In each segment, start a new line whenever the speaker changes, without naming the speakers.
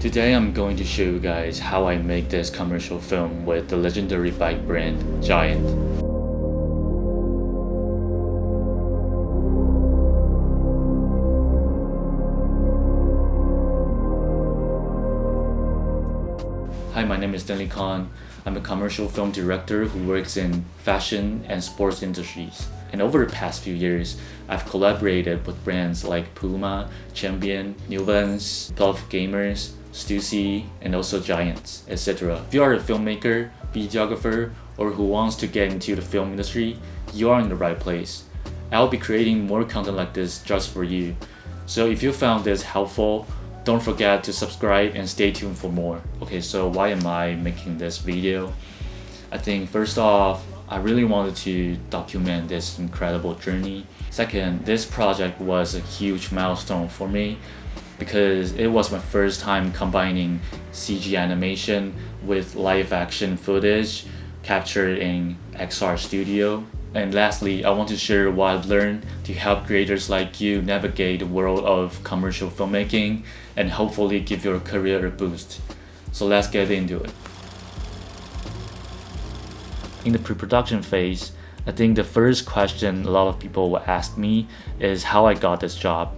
Today I'm going to show you guys how I make this commercial film with the legendary bike brand Giant. Hi, my name is Shen-Lin. I'm a commercial film director who works in fashion and sports industries. And over the past few years, I've collaborated with brands like Puma, Champion, New Balance, 12 Gamers, Stussy, and also Giants, etc. If you are a filmmaker, videographer, or who wants to get into the film industry, you are in the right place. I'll be creating more content like this just for you. So if you found this helpful, don't forget to subscribe and stay tuned for more. Okay, so why am I making this video? I think first off, I really wanted to document this incredible journey. Second, this project was a huge milestone for me because it was my first time combining CG animation with live action footage captured in XR Studio. And lastly, I want to share what I've learned to help creators like you navigate the world of commercial filmmaking and hopefully give your career a boost. So let's get into it. In the pre-production phase, I think the first question a lot of people will ask me is how I got this job.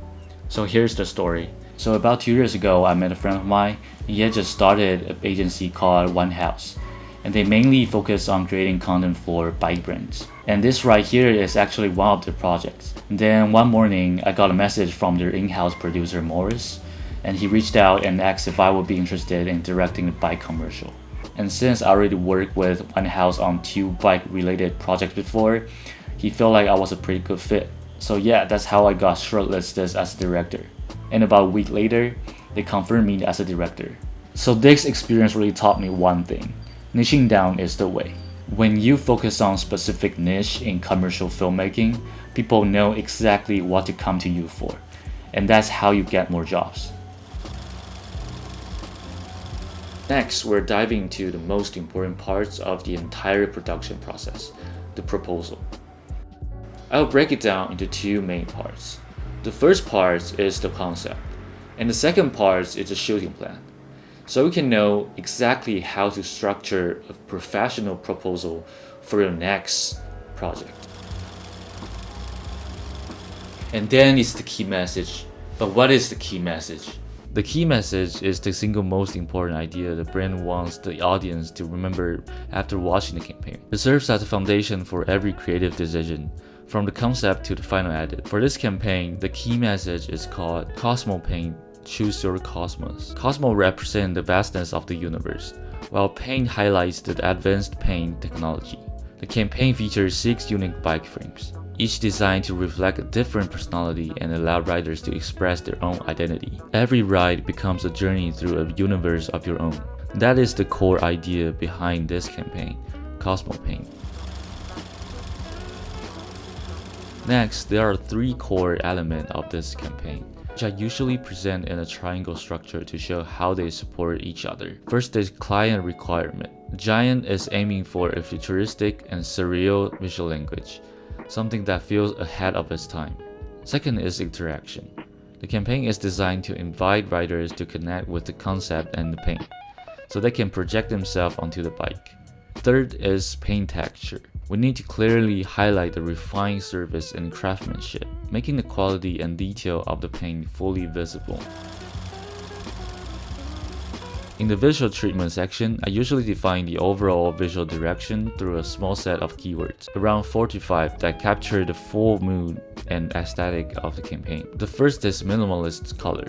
So here's the story. So about 2 years ago, I met a friend of mine. He had just started an agency called One House, and they mainly focus on creating content for bike brands. And this right here is actually one of the projects. And then one morning, I got a message from their in-house producer, Moiré, and he reached out and asked if I would be interested in directing a bike commercial. And since I already worked with One House on 2 bike-related projects before, he felt like I was a pretty good fit. So yeah, that's how I got shortlisted as a director. And about a week later, they confirmed me as a director. So this experience really taught me one thing. Niching down is the way. When you focus on specific niche in commercial filmmaking, people know exactly what to come to you for. And that's how you get more jobs. Next, we're diving into the most important parts of the entire production process, the proposal. I'll break it down into 2 main parts. The first part is the concept, and the second part is the shooting plan. So you can know exactly how to structure a professional proposal for your next project. And then it's the key message. But what is the key message? The key message is the single most important idea the brand wants the audience to remember after watching the campaign. It serves as a foundation for every creative decision, from the concept to the final edit. For this campaign, the key message is called Cosmo Paint. Choose your cosmos. Cosmos represents the vastness of the universe, while paint highlights the advanced paint technology. The campaign features 6 unique bike frames, each designed to reflect a different personality and allow riders to express their own identity. Every ride becomes a journey through a universe of your own. That is the core idea behind this campaign, Cosmo Paint. Next, there are 3 core elements of this campaign, which I usually present in a triangle structure to show how they support each other. First is client requirement. Giant is aiming for a futuristic and surreal visual language, something that feels ahead of its time. Second is interaction. The campaign is designed to invite riders to connect with the concept and the paint, so they can project themselves onto the bike. Third is paint texture. We need to clearly highlight the refined surface and craftsmanship, making the quality and detail of the paint fully visible. In the visual treatment section, I usually define the overall visual direction through a small set of keywords, around 4 to 5, that capture the full mood and aesthetic of the campaign. The first is minimalist color,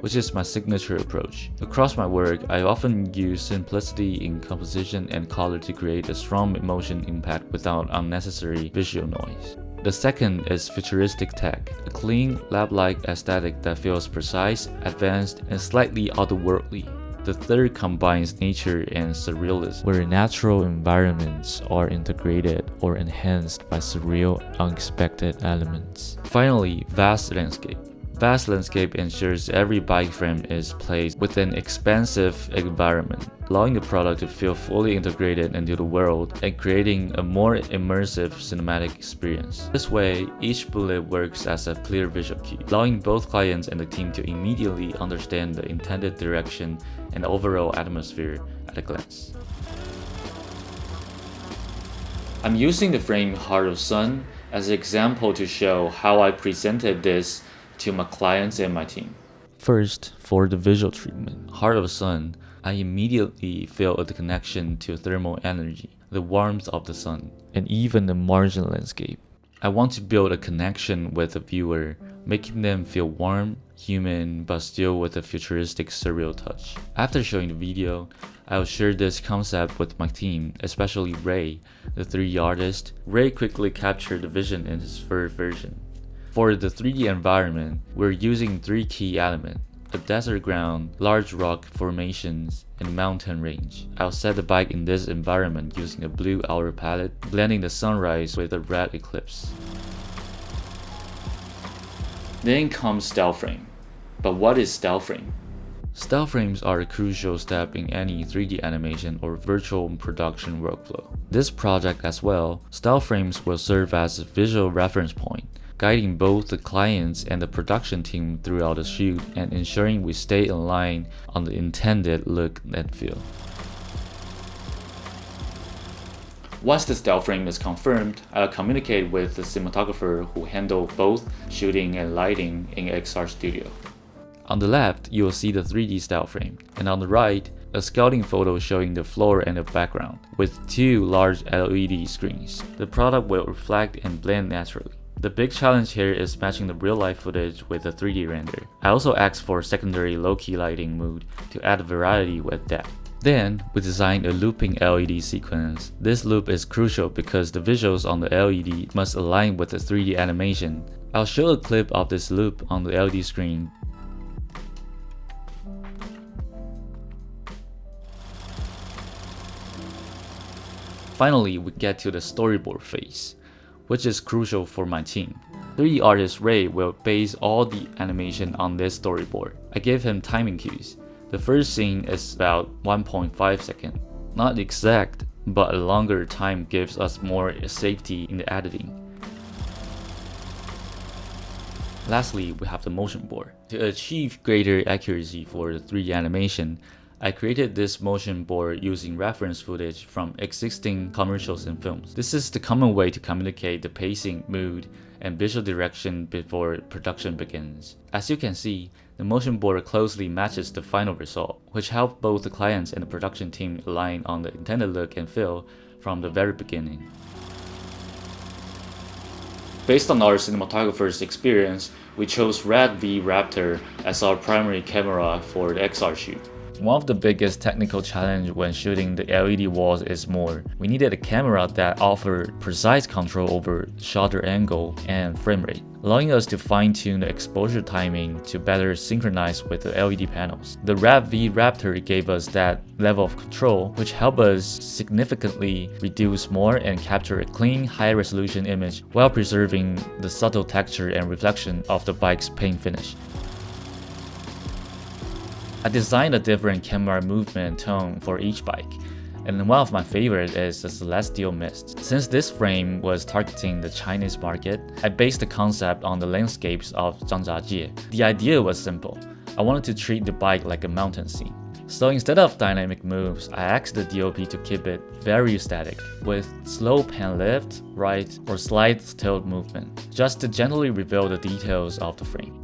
which is my signature approach. Across my work, I often use simplicity in composition and color to create a strong emotion impact without unnecessary visual noise. The second is futuristic tech, a clean, lab-like aesthetic that feels precise, advanced, and slightly otherworldly. The third combines nature and surrealism, where natural environments are integrated or enhanced by surreal, unexpected elements. Finally, vast landscape. Fast landscape ensures every bike frame is placed within an expansive environment, allowing the product to feel fully integrated into the world and creating a more immersive cinematic experience. This way, each bullet works as a clear visual cue, allowing both clients and the team to immediately understand the intended direction and overall atmosphere at a glance. I'm using the frame Heart of Sun as an example to show how I presented this to my clients and my team. First, for the visual treatment, Heart of Sun, I immediately feel the connection to thermal energy, the warmth of the sun, and even the margin landscape. I want to build a connection with the viewer, making them feel warm, human, but still with a futuristic surreal touch. After showing the video, I will share this concept with my team, especially Ray, the 3D artist. Ray quickly captured the vision in his first version. For the 3D environment, we're using 3 key elements: a desert ground, large rock formations, and mountain range. I'll set the bike in this environment using a blue outer palette, blending the sunrise with a red eclipse. Then comes style frame. But what is style frame? Style frames are a crucial step in any 3D animation or virtual production workflow. This project as well, style frames will serve as a visual reference point, guiding both the clients and the production team throughout the shoot and ensuring we stay in line on the intended look and feel. Once the style frame is confirmed, I'll communicate with the cinematographer who handle both shooting and lighting in XR Studio. On the left, you will see the 3D style frame, and on the right, a scouting photo showing the floor and the background, with 2 large LED screens. The product will reflect and blend naturally. The big challenge here is matching the real-life footage with the 3D render. I also asked for secondary low-key lighting mode to add variety with depth. Then, we designed a looping LED sequence. This loop is crucial because the visuals on the LED must align with the 3D animation. I'll show a clip of this loop on the LED screen. Finally, we get to the storyboard phase, which is crucial for my team. 3D artist Ray will base all the animation on this storyboard. I gave him timing cues. The first scene is about 1.5 seconds. Not exact, but a longer time gives us more safety in the editing. Lastly, we have the motion board. To achieve greater accuracy for the 3D animation, I created this motion board using reference footage from existing commercials and films. This is the common way to communicate the pacing, mood, and visual direction before production begins. As you can see, the motion board closely matches the final result, which helped both the clients and the production team align on the intended look and feel from the very beginning. Based on our cinematographer's experience, we chose Red V Raptor as our primary camera for the XR shoot. One of the biggest technical challenges when shooting the LED walls is more. We needed a camera that offered precise control over shutter angle and frame rate, allowing us to fine-tune the exposure timing to better synchronize with the LED panels. The Red V Raptor gave us that level of control, which helped us significantly reduce more and capture a clean, high-resolution image while preserving the subtle texture and reflection of the bike's paint finish. I designed a different camera movement tone for each bike, and one of my favorites is the Celestial Mist. Since this frame was targeting the Chinese market, I based the concept on the landscapes of Zhangjiajie. The idea was simple. I wanted to treat the bike like a mountain scene. So instead of dynamic moves, I asked the DOP to keep it very static, with slow pan lift, right, or slight tilt movement, just to gently reveal the details of the frame.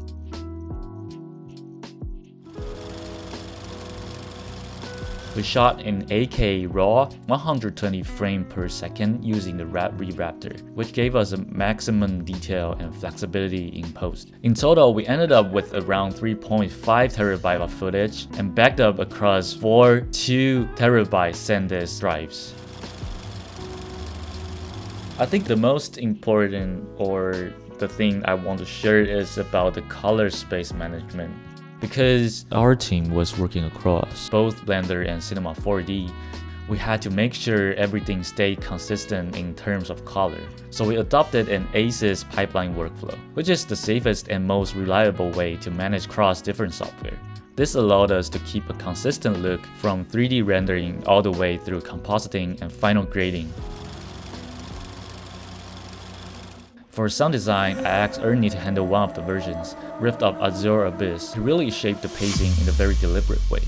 We shot in 8K RAW 120 frames per second using the Red V Raptor, which gave us a maximum detail and flexibility in post. In total, we ended up with around 3.5 TB of footage and backed up across 4 2 TB SanDisk drives. I think the most important or the thing I want to share is about the color space management. Because our team was working across both Blender and Cinema 4D, we had to make sure everything stayed consistent in terms of color. So we adopted an ASIS pipeline workflow, which is the safest and most reliable way to manage across different software. This allowed us to keep a consistent look from 3D rendering all the way through compositing and final grading. For sound design, I asked Ernie to handle one of the versions, riffed up Azure Abyss, to really shape the pacing in a very deliberate way.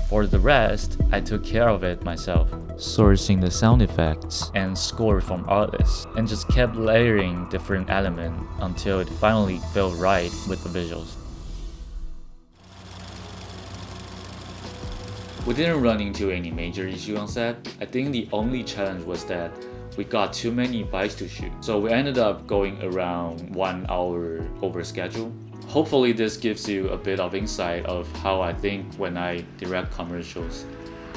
For the rest, I took care of it myself, sourcing the sound effects and score from artists, and just kept layering different elements until it finally felt right with the visuals. We didn't run into any major issue on set. I think the only challenge was that we got too many bikes to shoot, so we ended up going around 1 hour over schedule. Hopefully this gives you a bit of insight of how I think when I direct commercials.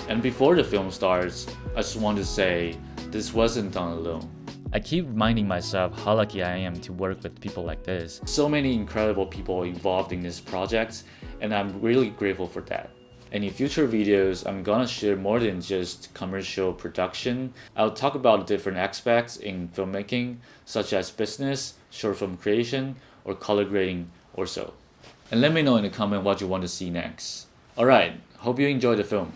And before the film starts, I just want to say this wasn't done alone. I keep reminding myself how lucky I am to work with people like this. So many incredible people involved in this project, and I'm really grateful for that. And in future videos, I'm gonna share more than just commercial production. I'll talk about different aspects in filmmaking, such as business, short film creation, or color grading or so. And let me know in the comment what you want to see next. Alright, hope you enjoyed the film.